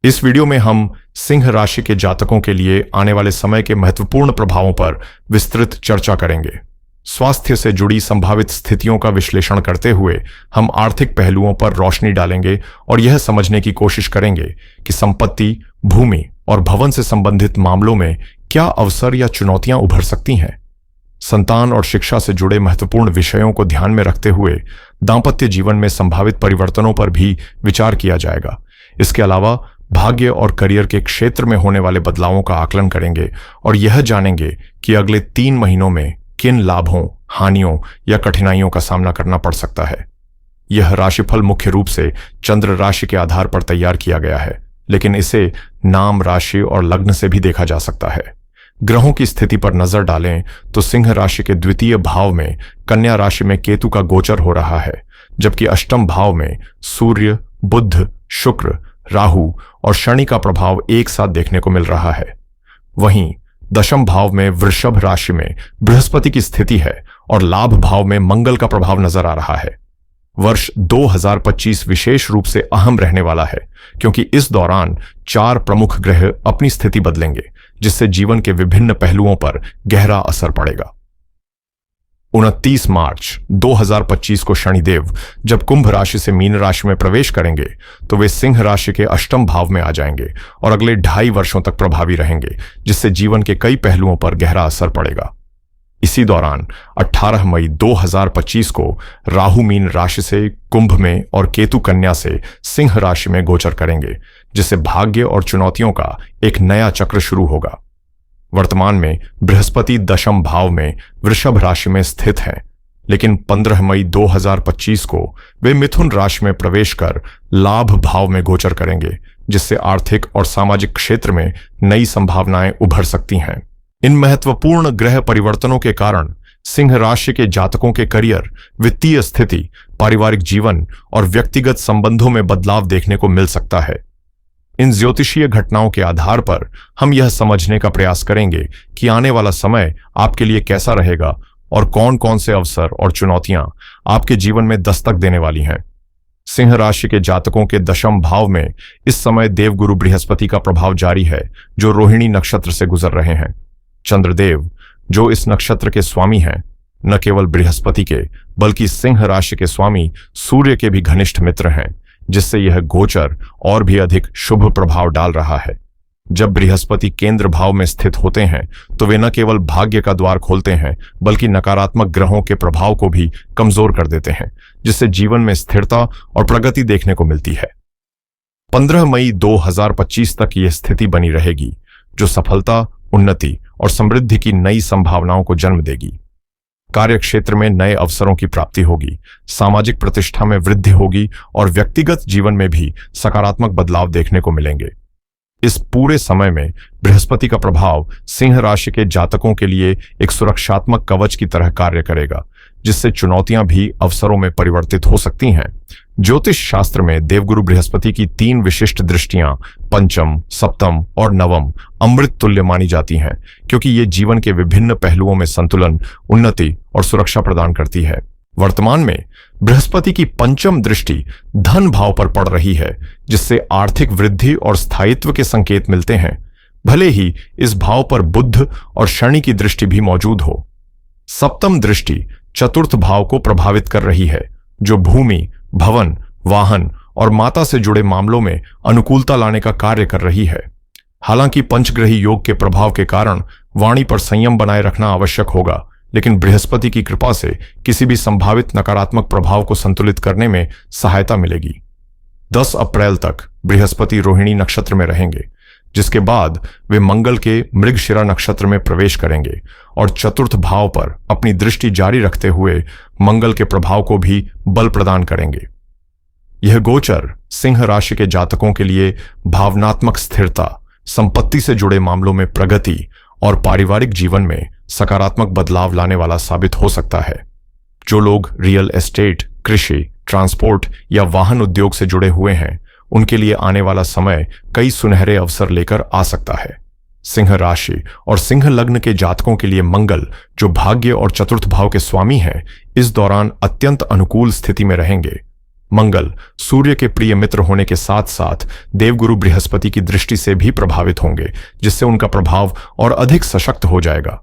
इस वीडियो में हम सिंह राशि के जातकों के लिए आने वाले समय के महत्वपूर्ण प्रभावों पर विस्तृत चर्चा करेंगे। स्वास्थ्य से जुड़ी संभावित स्थितियों का विश्लेषण करते हुए हम आर्थिक पहलुओं पर रोशनी डालेंगे और यह समझने की कोशिश करेंगे कि संपत्ति, भूमि और भवन से संबंधित मामलों में क्या अवसर या चुनौतियां उभर सकती हैं। संतान और शिक्षा से जुड़े महत्वपूर्ण विषयों को ध्यान में रखते हुए दांपत्य जीवन में संभावित परिवर्तनों पर भी विचार किया जाएगा। इसके अलावा भाग्य और करियर के क्षेत्र में होने वाले बदलावों का आकलन करेंगे और यह जानेंगे कि अगले 3 महीनों में किन लाभों, हानियों या कठिनाइयों का सामना करना पड़ सकता है। यह राशिफल मुख्य रूप से चंद्र राशि के आधार पर तैयार किया गया है, लेकिन इसे नाम, राशि और लग्न से भी देखा जा सकता है। ग्रहों की स्थिति पर नजर डालें तो सिंह राशि के द्वितीय भाव में कन्या राशि में केतु का गोचर हो रहा है, जबकि अष्टम भाव में सूर्य, बुध, शुक्र, राहु और शनि का प्रभाव एक साथ देखने को मिल रहा है। वहीं दशम भाव में वृषभ राशि में बृहस्पति की स्थिति है और लाभ भाव में मंगल का प्रभाव नजर आ रहा है। वर्ष 2025 विशेष रूप से अहम रहने वाला है, क्योंकि इस दौरान 4 प्रमुख ग्रह अपनी स्थिति बदलेंगे, जिससे जीवन के विभिन्न पहलुओं पर गहरा असर पड़ेगा। 29 मार्च 2025 को शनिदेव जब कुंभ राशि से मीन राशि में प्रवेश करेंगे तो वे सिंह राशि के अष्टम भाव में आ जाएंगे और अगले 2.5 वर्षों तक प्रभावी रहेंगे, जिससे जीवन के कई पहलुओं पर गहरा असर पड़ेगा। इसी दौरान 18 मई 2025 को राहु मीन राशि से कुंभ में और केतु कन्या से सिंह राशि में गोचर करेंगे, जिससे भाग्य और चुनौतियों का एक नया चक्र शुरू होगा। वर्तमान में बृहस्पति दशम भाव में वृषभ राशि में स्थित हैं, लेकिन 15 मई 2025 को वे मिथुन राशि में प्रवेश कर लाभ भाव में गोचर करेंगे, जिससे आर्थिक और सामाजिक क्षेत्र में नई संभावनाएं उभर सकती हैं। इन महत्वपूर्ण ग्रह परिवर्तनों के कारण सिंह राशि के जातकों के करियर, वित्तीय स्थिति, पारिवारिक जीवन और व्यक्तिगत संबंधों में बदलाव देखने को मिल सकता है। इन ज्योतिषीय घटनाओं के आधार पर हम यह समझने का प्रयास करेंगे कि आने वाला समय आपके लिए कैसा रहेगा और कौन कौन से अवसर और चुनौतियां आपके जीवन में दस्तक देने वाली हैं। सिंह राशि के जातकों के दशम भाव में इस समय देवगुरु बृहस्पति का प्रभाव जारी है, जो रोहिणी नक्षत्र से गुजर रहे हैं। चंद्रदेव, जो इस नक्षत्र के स्वामी हैं, न केवल बृहस्पति के बल्कि सिंह राशि के स्वामी सूर्य के भी घनिष्ठ मित्र हैं, जिससे यह गोचर और भी अधिक शुभ प्रभाव डाल रहा है। जब बृहस्पति केंद्र भाव में स्थित होते हैं तो वे न केवल भाग्य का द्वार खोलते हैं, बल्कि नकारात्मक ग्रहों के प्रभाव को भी कमजोर कर देते हैं, जिससे जीवन में स्थिरता और प्रगति देखने को मिलती है। 15 मई 2025 तक यह स्थिति बनी रहेगी, जो सफलता, उन्नति और समृद्धि की नई संभावनाओं को जन्म देगी। कार्य क्षेत्र में नए अवसरों की प्राप्ति होगी, सामाजिक प्रतिष्ठा में वृद्धि होगी और व्यक्तिगत जीवन में भी सकारात्मक बदलाव देखने को मिलेंगे। इस पूरे समय में बृहस्पति का प्रभाव सिंह राशि के जातकों के लिए एक सुरक्षात्मक कवच की तरह कार्य करेगा, जिससे चुनौतियां भी अवसरों में परिवर्तित हो सकती हैं। ज्योतिष शास्त्र में देवगुरु बृहस्पति की 3 विशिष्ट दृष्टियां पंचम, सप्तम और नवम अमृत तुल्य मानी जाती हैं, क्योंकि ये जीवन के विभिन्न पहलुओं में संतुलन, उन्नति और सुरक्षा प्रदान करती है। वर्तमान में बृहस्पति की पंचम दृष्टि धन भाव पर पड़ रही है, जिससे आर्थिक वृद्धि और स्थायित्व के संकेत मिलते हैं, भले ही इस भाव पर बुध और शनि की दृष्टि भी मौजूद हो। सप्तम दृष्टि चतुर्थ भाव को प्रभावित कर रही है, जो भूमि, भवन, वाहन और माता से जुड़े मामलों में अनुकूलता लाने का कार्य कर रही है। हालांकि पंचग्रही योग के प्रभाव के कारण वाणी पर संयम बनाए रखना आवश्यक होगा, लेकिन बृहस्पति की कृपा से किसी भी संभावित नकारात्मक प्रभाव को संतुलित करने में सहायता मिलेगी। 10 अप्रैल तक बृहस्पति रोहिणी नक्षत्र में रहेंगे, जिसके बाद वे मंगल के मृगशिरा नक्षत्र में प्रवेश करेंगे और चतुर्थ भाव पर अपनी दृष्टि जारी रखते हुए मंगल के प्रभाव को भी बल प्रदान करेंगे। यह गोचर सिंह राशि के जातकों के लिए भावनात्मक स्थिरता, संपत्ति से जुड़े मामलों में प्रगति और पारिवारिक जीवन में सकारात्मक बदलाव लाने वाला साबित हो सकता है। जो लोग रियल एस्टेट, कृषि, ट्रांसपोर्ट या वाहन उद्योग से जुड़े हुए हैं, उनके लिए आने वाला समय कई सुनहरे अवसर लेकर आ सकता है। सिंह राशि और सिंह लग्न के जातकों के लिए मंगल, जो भाग्य और चतुर्थ भाव के स्वामी हैं, इस दौरान अत्यंत अनुकूल स्थिति में रहेंगे। मंगल सूर्य के प्रिय मित्र होने के साथ साथ देवगुरु बृहस्पति की दृष्टि से भी प्रभावित होंगे, जिससे उनका प्रभाव और अधिक सशक्त हो जाएगा।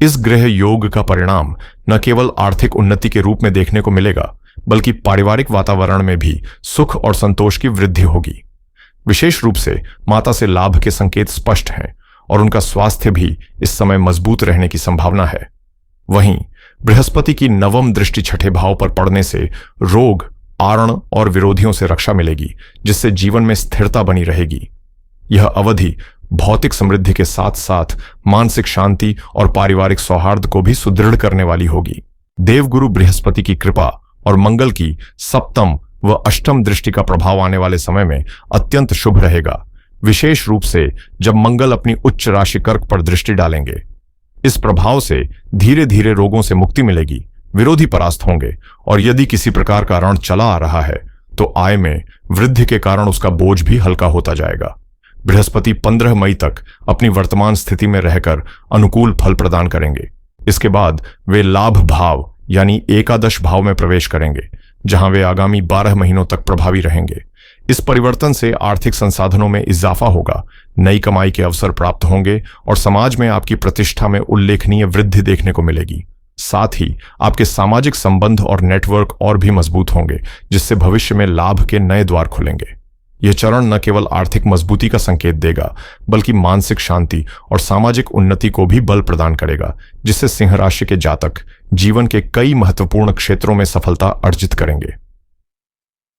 इस ग्रह योग का परिणाम न केवल आर्थिक उन्नति के रूप में देखने को मिलेगा, बल्कि पारिवारिक वातावरण में भी सुख और संतोष की वृद्धि होगी। विशेष रूप से माता से लाभ के संकेत स्पष्ट हैं और उनका स्वास्थ्य भी इस समय मजबूत रहने की संभावना है। वहीं बृहस्पति की नवम दृष्टि छठे भाव पर पड़ने से रोग, आरण और विरोधियों से रक्षा मिलेगी, जिससे जीवन में स्थिरता बनी रहेगी। यह अवधि भौतिक समृद्धि के साथ साथ मानसिक शांति और पारिवारिक सौहार्द को भी सुदृढ़ करने वाली होगी। देवगुरु बृहस्पति की कृपा और मंगल की सप्तम व अष्टम दृष्टि का प्रभाव आने वाले समय में अत्यंत शुभ रहेगा, विशेष रूप से जब मंगल अपनी उच्च राशि कर्क पर दृष्टि डालेंगे। इस प्रभाव से धीरे धीरे रोगों से मुक्ति मिलेगी, विरोधी परास्त होंगे और यदि किसी प्रकार का ऋण चला आ रहा है तो आय में वृद्धि के कारण उसका बोझ भी हल्का होता जाएगा। बृहस्पति 15 मई तक अपनी वर्तमान स्थिति में रहकर अनुकूल फल प्रदान करेंगे। इसके बाद वे लाभ भाव यानी एकादश भाव में प्रवेश करेंगे, जहां वे आगामी 12 महीनों तक प्रभावी रहेंगे। इस परिवर्तन से आर्थिक संसाधनों में इजाफा होगा, नई कमाई के अवसर प्राप्त होंगे और समाज में आपकी प्रतिष्ठा में उल्लेखनीय वृद्धि देखने को मिलेगी। साथ ही आपके सामाजिक संबंध और नेटवर्क और भी मजबूत होंगे, जिससे भविष्य में लाभ के नए द्वार खुलेंगे। यह चरण न केवल आर्थिक मजबूती का संकेत देगा, बल्कि मानसिक शांति और सामाजिक उन्नति को भी बल प्रदान करेगा, जिससे सिंह राशि के जातक जीवन के कई महत्वपूर्ण क्षेत्रों में सफलता अर्जित करेंगे।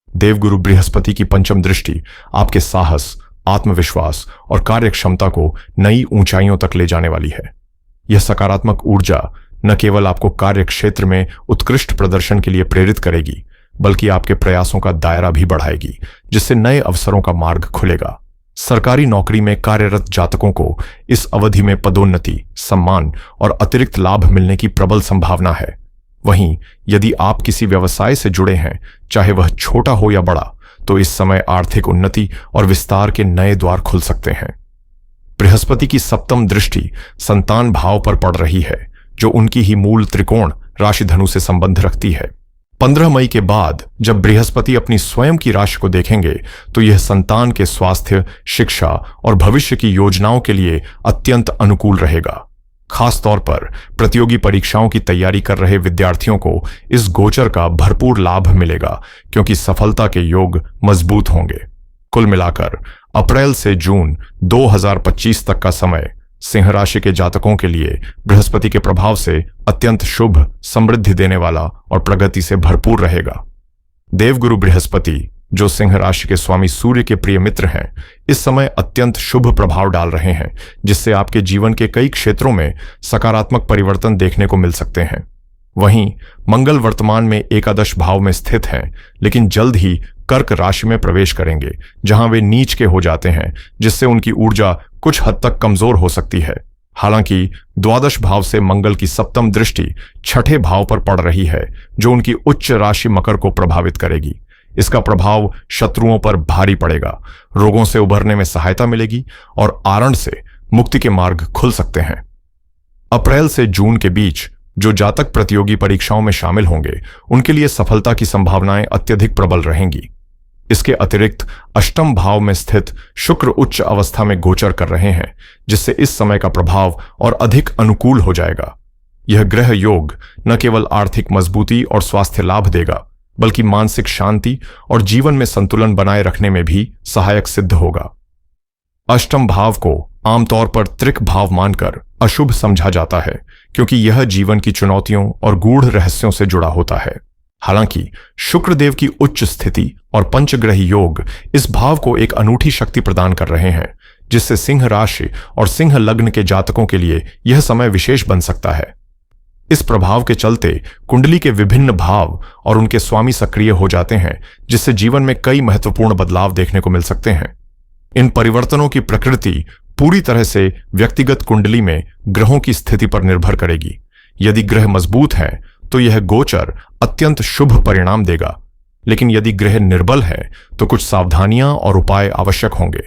देवगुरु बृहस्पति की पंचम दृष्टि आपके साहस, आत्मविश्वास और कार्य क्षमता को नई ऊंचाइयों तक ले जाने वाली है। यह सकारात्मक ऊर्जा न केवल आपको कार्य क्षेत्र में उत्कृष्ट प्रदर्शन के लिए प्रेरित करेगी, बल्कि आपके प्रयासों का दायरा भी बढ़ाएगी, जिससे नए अवसरों का मार्ग खुलेगा। सरकारी नौकरी में कार्यरत जातकों को इस अवधि में पदोन्नति, सम्मान और अतिरिक्त लाभ मिलने की प्रबल संभावना है। वहीं यदि आप किसी व्यवसाय से जुड़े हैं, चाहे वह छोटा हो या बड़ा, तो इस समय आर्थिक उन्नति और विस्तार के नए द्वार खुल सकते हैं। बृहस्पति की सप्तम दृष्टि संतान भाव पर पड़ रही है, जो उनकी ही मूल त्रिकोण राशि धनु से संबंध रखती है। 15 मई के बाद जब बृहस्पति अपनी स्वयं की राशि को देखेंगे तो यह संतान के स्वास्थ्य, शिक्षा और भविष्य की योजनाओं के लिए अत्यंत अनुकूल रहेगा। खास तौर पर प्रतियोगी परीक्षाओं की तैयारी कर रहे विद्यार्थियों को इस गोचर का भरपूर लाभ मिलेगा, क्योंकि सफलता के योग मजबूत होंगे। कुल मिलाकर अप्रैल से जून 2025 तक का समय सिंह राशि के जातकों के लिए बृहस्पति के प्रभाव से अत्यंत शुभ, समृद्धि देने वाला और प्रगति से भरपूर रहेगा। देवगुरु बृहस्पति, जो सिंह राशि के स्वामी सूर्य के प्रिय मित्र हैं, इस समय अत्यंत शुभ प्रभाव डाल रहे हैं, जिससे आपके जीवन के कई क्षेत्रों में सकारात्मक परिवर्तन देखने को मिल सकते हैं। वहीं मंगल वर्तमान में एकादश भाव में स्थित हैं, लेकिन जल्द ही कर्क राशि में प्रवेश करेंगे, जहां वे नीच के हो जाते हैं, जिससे उनकी ऊर्जा कुछ हद तक कमजोर हो सकती है। हालांकि द्वादश भाव से मंगल की सप्तम दृष्टि छठे भाव पर पड़ रही है, जो उनकी उच्च राशि मकर को प्रभावित करेगी। इसका प्रभाव शत्रुओं पर भारी पड़ेगा, रोगों से उभरने में सहायता मिलेगी और आरण से मुक्ति के मार्ग खुल सकते हैं। अप्रैल से जून के बीच जो जातक प्रतियोगी परीक्षाओं में शामिल होंगे, उनके लिए सफलता की संभावनाएं अत्यधिक प्रबल रहेंगी। इसके अतिरिक्त अष्टम भाव में स्थित शुक्र उच्च अवस्था में गोचर कर रहे हैं, जिससे इस समय का प्रभाव और अधिक अनुकूल हो जाएगा। यह ग्रह योग न केवल आर्थिक मजबूती और स्वास्थ्य लाभ देगा, बल्कि मानसिक शांति और जीवन में संतुलन बनाए रखने में भी सहायक सिद्ध होगा। अष्टम भाव को आमतौर पर त्रिक भाव मानकर अशुभ समझा जाता है, क्योंकि यह जीवन की चुनौतियों और गूढ़ रहस्यों से जुड़ा होता है। हालांकि शुक्रदेव की उच्च स्थिति और पंचग्रह योग इस भाव को एक अनूठी शक्ति प्रदान कर रहे हैं, जिससे सिंह राशि और सिंह लग्न के जातकों के लिए यह समय विशेष बन सकता है। इस प्रभाव के चलते कुंडली के विभिन्न भाव और उनके स्वामी सक्रिय हो जाते हैं, जिससे जीवन में कई महत्वपूर्ण बदलाव देखने को मिल सकते हैं। इन परिवर्तनों की प्रकृति पूरी तरह से व्यक्तिगत कुंडली में ग्रहों की स्थिति पर निर्भर करेगी। यदि ग्रह मजबूत हैं तो यह गोचर अत्यंत शुभ परिणाम देगा, लेकिन यदि ग्रह निर्बल है तो कुछ सावधानियां और उपाय आवश्यक होंगे।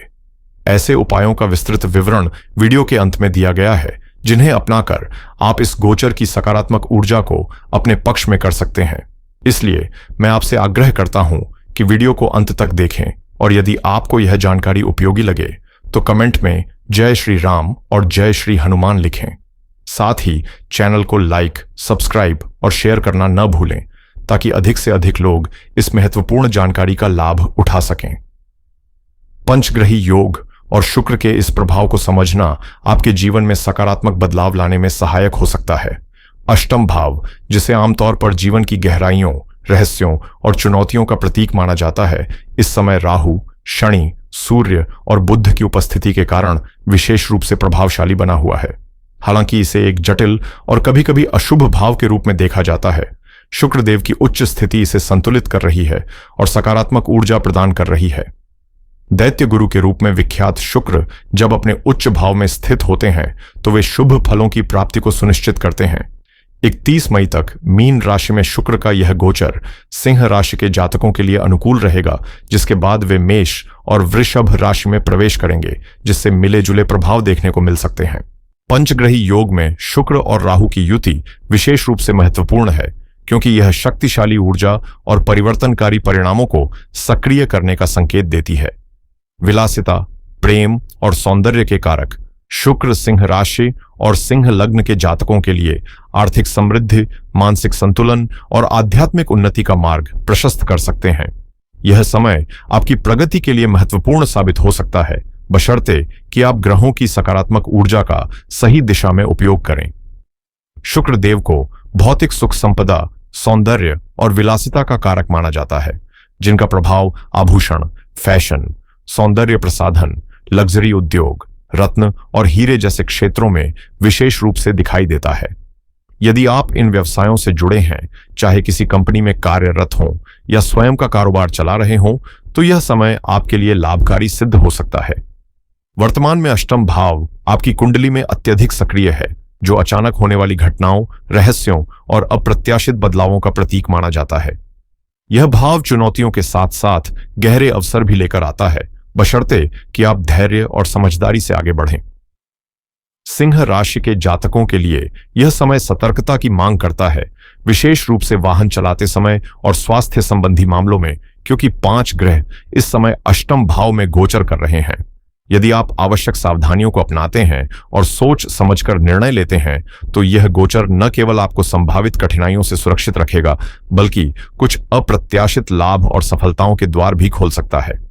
ऐसे उपायों का विस्तृत विवरण वीडियो के अंत में दिया गया है, जिन्हें अपनाकर आप इस गोचर की सकारात्मक ऊर्जा को अपने पक्ष में कर सकते हैं। इसलिए मैं आपसे आग्रह करता हूं कि वीडियो को अंत तक देखें, और यदि आपको यह जानकारी उपयोगी लगे तो कमेंट में जय श्री राम और जय श्री हनुमान लिखें। साथ ही चैनल को लाइक, सब्सक्राइब और शेयर करना न भूलें, ताकि अधिक से अधिक लोग इस महत्वपूर्ण जानकारी का लाभ उठा सकें। पंचग्रही योग और शुक्र के इस प्रभाव को समझना आपके जीवन में सकारात्मक बदलाव लाने में सहायक हो सकता है। अष्टम भाव, जिसे आमतौर पर जीवन की गहराइयों, रहस्यों और चुनौतियों का प्रतीक माना जाता है, इस समय राहु, शनि, सूर्य और बुध की उपस्थिति के कारण विशेष रूप से प्रभावशाली बना हुआ है। हालांकि इसे एक जटिल और कभी-कभी अशुभ भाव के रूप में देखा जाता है, शुक्रदेव की उच्च स्थिति इसे संतुलित कर रही है और सकारात्मक ऊर्जा प्रदान कर रही है। दैत्य गुरु के रूप में विख्यात शुक्र जब अपने उच्च भाव में स्थित होते हैं तो वे शुभ फलों की प्राप्ति को सुनिश्चित करते हैं। 31 मई तक मीन राशि में शुक्र का यह गोचर सिंह राशि के जातकों के लिए अनुकूल रहेगा, जिसके बाद वे मेष और वृषभ राशि में प्रवेश करेंगे, जिससे मिले जुले प्रभाव देखने को मिल सकते हैं। पंचग्रही योग में शुक्र और राहु की युति विशेष रूप से महत्वपूर्ण है, क्योंकि यह शक्तिशाली ऊर्जा और परिवर्तनकारी परिणामों को सक्रिय करने का संकेत देती है। विलासिता, प्रेम और सौंदर्य के कारक शुक्र सिंह राशि और सिंह लग्न के जातकों के लिए आर्थिक समृद्धि, मानसिक संतुलन और आध्यात्मिक उन्नति का मार्ग प्रशस्त कर सकते हैं। यह समय आपकी प्रगति के लिए महत्वपूर्ण साबित हो सकता है, बशर्ते कि आप ग्रहों की सकारात्मक ऊर्जा का सही दिशा में उपयोग करें। शुक्र देव को भौतिक सुख संपदा, सौंदर्य और विलासिता का कारक माना जाता है, जिनका प्रभाव आभूषण, फैशन, सौंदर्य प्रसाधन, लग्जरी उद्योग, रत्न और हीरे जैसे क्षेत्रों में विशेष रूप से दिखाई देता है। यदि आप इन व्यवसायों से जुड़े हैं, चाहे किसी कंपनी में कार्यरत हों या स्वयं का कारोबार चला रहे हों, तो यह समय आपके लिए लाभकारी सिद्ध हो सकता है। वर्तमान में अष्टम भाव आपकी कुंडली में अत्यधिक सक्रिय है, जो अचानक होने वाली घटनाओं, रहस्यों और अप्रत्याशित बदलावों का प्रतीक माना जाता है। यह भाव चुनौतियों के साथ साथ गहरे अवसर भी लेकर आता है, बशर्ते कि आप धैर्य और समझदारी से आगे बढ़ें। सिंह राशि के जातकों के लिए यह समय सतर्कता की मांग करता है, विशेष रूप से वाहन चलाते समय और स्वास्थ्य संबंधी मामलों में, क्योंकि 5 ग्रह इस समय अष्टम भाव में गोचर कर रहे हैं। यदि आप आवश्यक सावधानियों को अपनाते हैं और सोच समझकर निर्णय लेते हैं, तो यह गोचर न केवल आपको संभावित कठिनाइयों से सुरक्षित रखेगा, बल्कि कुछ अप्रत्याशित लाभ और सफलताओं के द्वार भी खोल सकता है।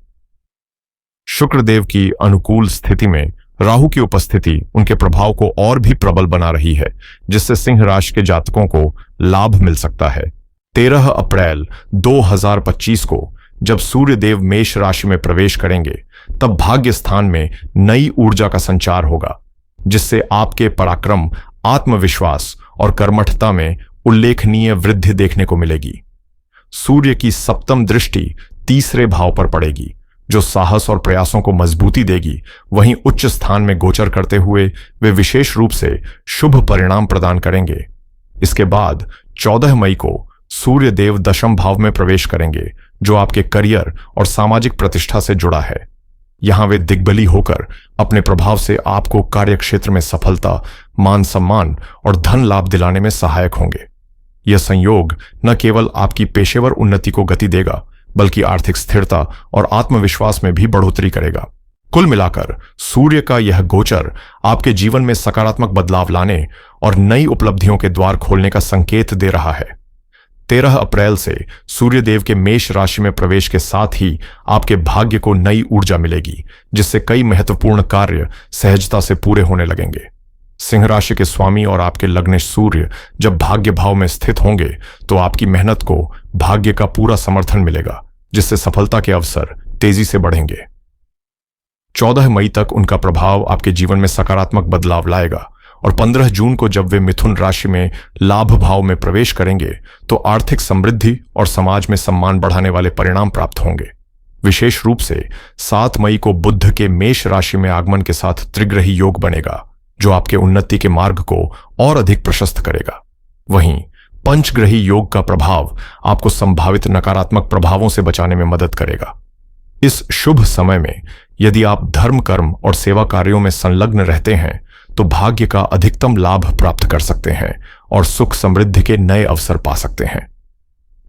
शुक्रदेव की अनुकूल स्थिति में राहु की उपस्थिति उनके प्रभाव को और भी प्रबल बना रही है, जिससे सिंह राशि के जातकों को लाभ मिल सकता है। 13 अप्रैल 2025 को जब सूर्यदेव मेष राशि में प्रवेश करेंगे, तब भाग्य स्थान में नई ऊर्जा का संचार होगा, जिससे आपके पराक्रम, आत्मविश्वास और कर्मठता में उल्लेखनीय वृद्धि देखने को मिलेगी। सूर्य की सप्तम दृष्टि तीसरे भाव पर पड़ेगी, जो साहस और प्रयासों को मजबूती देगी। वहीं उच्च स्थान में गोचर करते हुए वे विशेष रूप से शुभ परिणाम प्रदान करेंगे। इसके बाद 14 मई को सूर्य देव दशम भाव में प्रवेश करेंगे, जो आपके करियर और सामाजिक प्रतिष्ठा से जुड़ा है। यहां वे दिग्बली होकर अपने प्रभाव से आपको कार्यक्षेत्र में सफलता, मान सम्मान और धन लाभ दिलाने में सहायक होंगे। यह संयोग न केवल आपकी पेशेवर उन्नति को गति देगा, बल्कि आर्थिक स्थिरता और आत्मविश्वास में भी बढ़ोतरी करेगा। कुल मिलाकर सूर्य का यह गोचर आपके जीवन में सकारात्मक बदलाव लाने और नई उपलब्धियों के द्वार खोलने का संकेत दे रहा है। 13 अप्रैल से सूर्यदेव के मेष राशि में प्रवेश के साथ ही आपके भाग्य को नई ऊर्जा मिलेगी, जिससे कई महत्वपूर्ण कार्य सहजता से पूरे होने लगेंगे। सिंह राशि के स्वामी और आपके लग्नेश सूर्य जब भाग्य भाव में स्थित होंगे, तो आपकी मेहनत को भाग्य का पूरा समर्थन मिलेगा, जिससे सफलता के अवसर तेजी से बढ़ेंगे। 14 मई तक उनका प्रभाव आपके जीवन में सकारात्मक बदलाव लाएगा और 15 जून को जब वे मिथुन राशि में लाभ भाव में प्रवेश करेंगे, तो आर्थिक समृद्धि और समाज में सम्मान बढ़ाने वाले परिणाम प्राप्त होंगे। विशेष रूप से 7 मई को बुध के मेष राशि में आगमन के साथ त्रिग्रही योग बनेगा, जो आपके उन्नति के मार्ग को और अधिक प्रशस्त करेगा। वहीं पंचग्रही योग का प्रभाव आपको संभावित नकारात्मक प्रभावों से बचाने में मदद करेगा। इस शुभ समय में यदि आप धर्म, कर्म और सेवा कार्यों में संलग्न रहते हैं, तो भाग्य का अधिकतम लाभ प्राप्त कर सकते हैं और सुख समृद्धि के नए अवसर पा सकते हैं।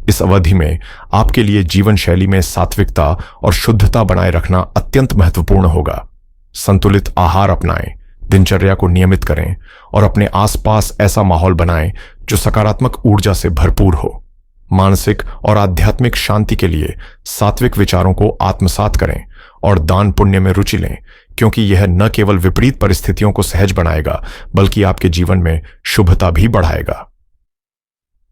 इस अवधि में आपके लिए जीवन शैली में सात्विकता और शुद्धता बनाए रखना अत्यंत महत्वपूर्ण होगा। संतुलित आहार अपनाएं, दिनचर्या को नियमित करें और अपने आसपास ऐसा माहौल बनाएं जो सकारात्मक ऊर्जा से भरपूर हो। मानसिक और आध्यात्मिक शांति के लिए सात्विक विचारों को आत्मसात करें और दान पुण्य में रुचि लें, क्योंकि यह न केवल विपरीत परिस्थितियों को सहज बनाएगा बल्कि आपके जीवन में शुभता भी बढ़ाएगा।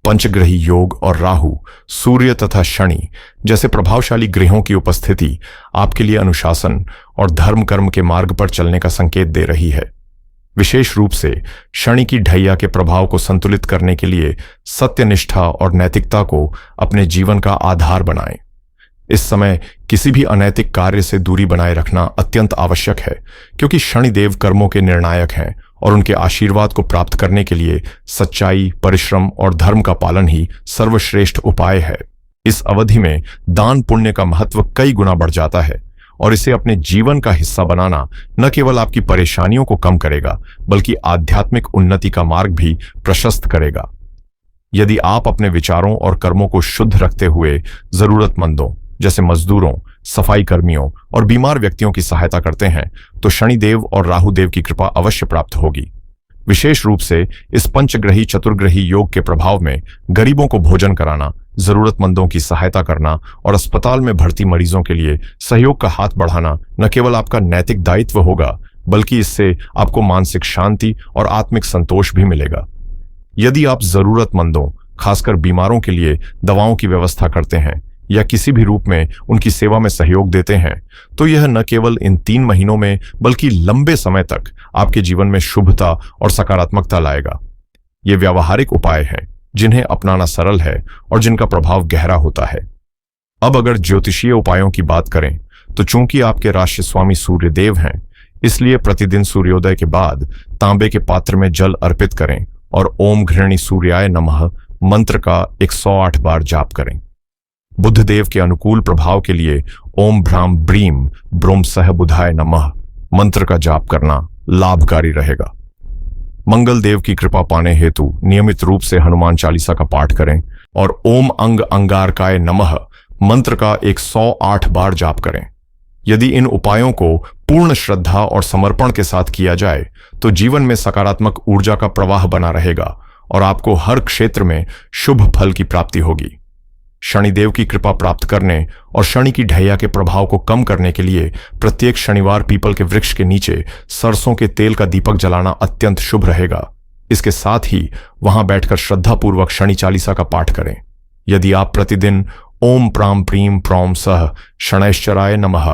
पंचग्रही योग और राहु, सूर्य तथा शनि जैसे प्रभावशाली ग्रहों की उपस्थिति आपके लिए अनुशासन और धर्म कर्म के मार्ग पर चलने का संकेत दे रही है। विशेष रूप से शनि की ढैया के प्रभाव को संतुलित करने के लिए सत्यनिष्ठा और नैतिकता को अपने जीवन का आधार बनाएं। इस समय किसी भी अनैतिक कार्य से दूरी बनाए रखना अत्यंत आवश्यक है, क्योंकि शनिदेव कर्मों के निर्णायक हैं और उनके आशीर्वाद को प्राप्त करने के लिए सच्चाई, परिश्रम और धर्म का पालन ही सर्वश्रेष्ठ उपाय है। इस अवधि में दान पुण्य का महत्व कई गुना बढ़ जाता है और इसे अपने जीवन का हिस्सा बनाना न केवल आपकी परेशानियों को कम करेगा बल्कि आध्यात्मिक उन्नति का मार्ग भी प्रशस्त करेगा। यदि आप अपने विचारों और कर्मों को शुद्ध रखते हुए जरूरतमंदों जैसे मजदूरों, सफाई कर्मियों और बीमार व्यक्तियों की सहायता करते हैं तो शनिदेव और राहुदेव की कृपा अवश्य प्राप्त होगी। विशेष रूप से इस पंचग्रही चतुर्ग्रही योग के प्रभाव में गरीबों को भोजन कराना, जरूरतमंदों की सहायता करना और अस्पताल में भर्ती मरीजों के लिए सहयोग का हाथ बढ़ाना न केवल आपका नैतिक दायित्व होगा बल्कि इससे आपको मानसिक शांति और आत्मिक संतोष भी मिलेगा। यदि आप जरूरतमंदों, खासकर बीमारों के लिए दवाओं की व्यवस्था करते हैं या किसी भी रूप में उनकी सेवा में सहयोग देते हैं तो यह न केवल इन 3 महीनों में बल्कि लंबे समय तक आपके जीवन में शुभता और सकारात्मकता लाएगा। ये व्यावहारिक उपाय हैं जिन्हें अपनाना सरल है और जिनका प्रभाव गहरा होता है। अब अगर ज्योतिषीय उपायों की बात करें तो चूंकि आपके राशि स्वामी सूर्यदेव हैं, इसलिए प्रतिदिन सूर्योदय के बाद तांबे के पात्र में जल अर्पित करें और ओम घृणी सूर्याय नमः मंत्र का 108 बार जाप करें। बुधदेव के अनुकूल प्रभाव के लिए ओम भ्राम ब्रीम ब्रोम सह बुधाय नमः मंत्र का जाप करना लाभकारी रहेगा। मंगल देव की कृपा पाने हेतु नियमित रूप से हनुमान चालीसा का पाठ करें और ओम अंग अंगारकाय नमः मंत्र का 108 बार जाप करें। यदि इन उपायों को पूर्ण श्रद्धा और समर्पण के साथ किया जाए तो जीवन में सकारात्मक ऊर्जा का प्रवाह बना रहेगा और आपको हर क्षेत्र में शुभ फल की प्राप्ति होगी। शनिदेव की कृपा प्राप्त करने और शनि की ढैया के प्रभाव को कम करने के लिए प्रत्येक शनिवार पीपल के वृक्ष के नीचे सरसों के तेल का दीपक जलाना अत्यंत शुभ रहेगा। इसके साथ ही वहां बैठकर श्रद्धापूर्वक शनि चालीसा का पाठ करें। यदि आप प्रतिदिन ओम प्राम प्रीम प्रौम सह शनैश्चराय नमः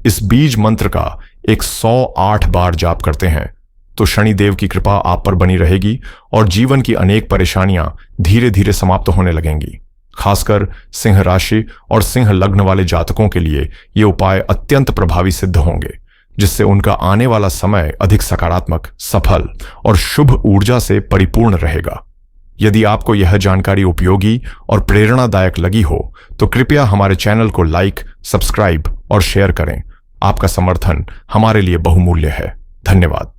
इस बीज मंत्र का 108 बार जाप करते हैं तो शनिदेव की कृपा आप पर बनी रहेगी और जीवन की अनेक परेशानियां धीरे धीरे समाप्त होने लगेंगी। खासकर सिंह राशि और सिंह लग्न वाले जातकों के लिए ये उपाय अत्यंत प्रभावी सिद्ध होंगे, जिससे उनका आने वाला समय अधिक सकारात्मक, सफल और शुभ ऊर्जा से परिपूर्ण रहेगा। यदि आपको यह जानकारी उपयोगी और प्रेरणादायक लगी हो तो कृपया हमारे चैनल को लाइक, सब्सक्राइब और शेयर करें। आपका समर्थन हमारे लिए बहुमूल्य है। धन्यवाद।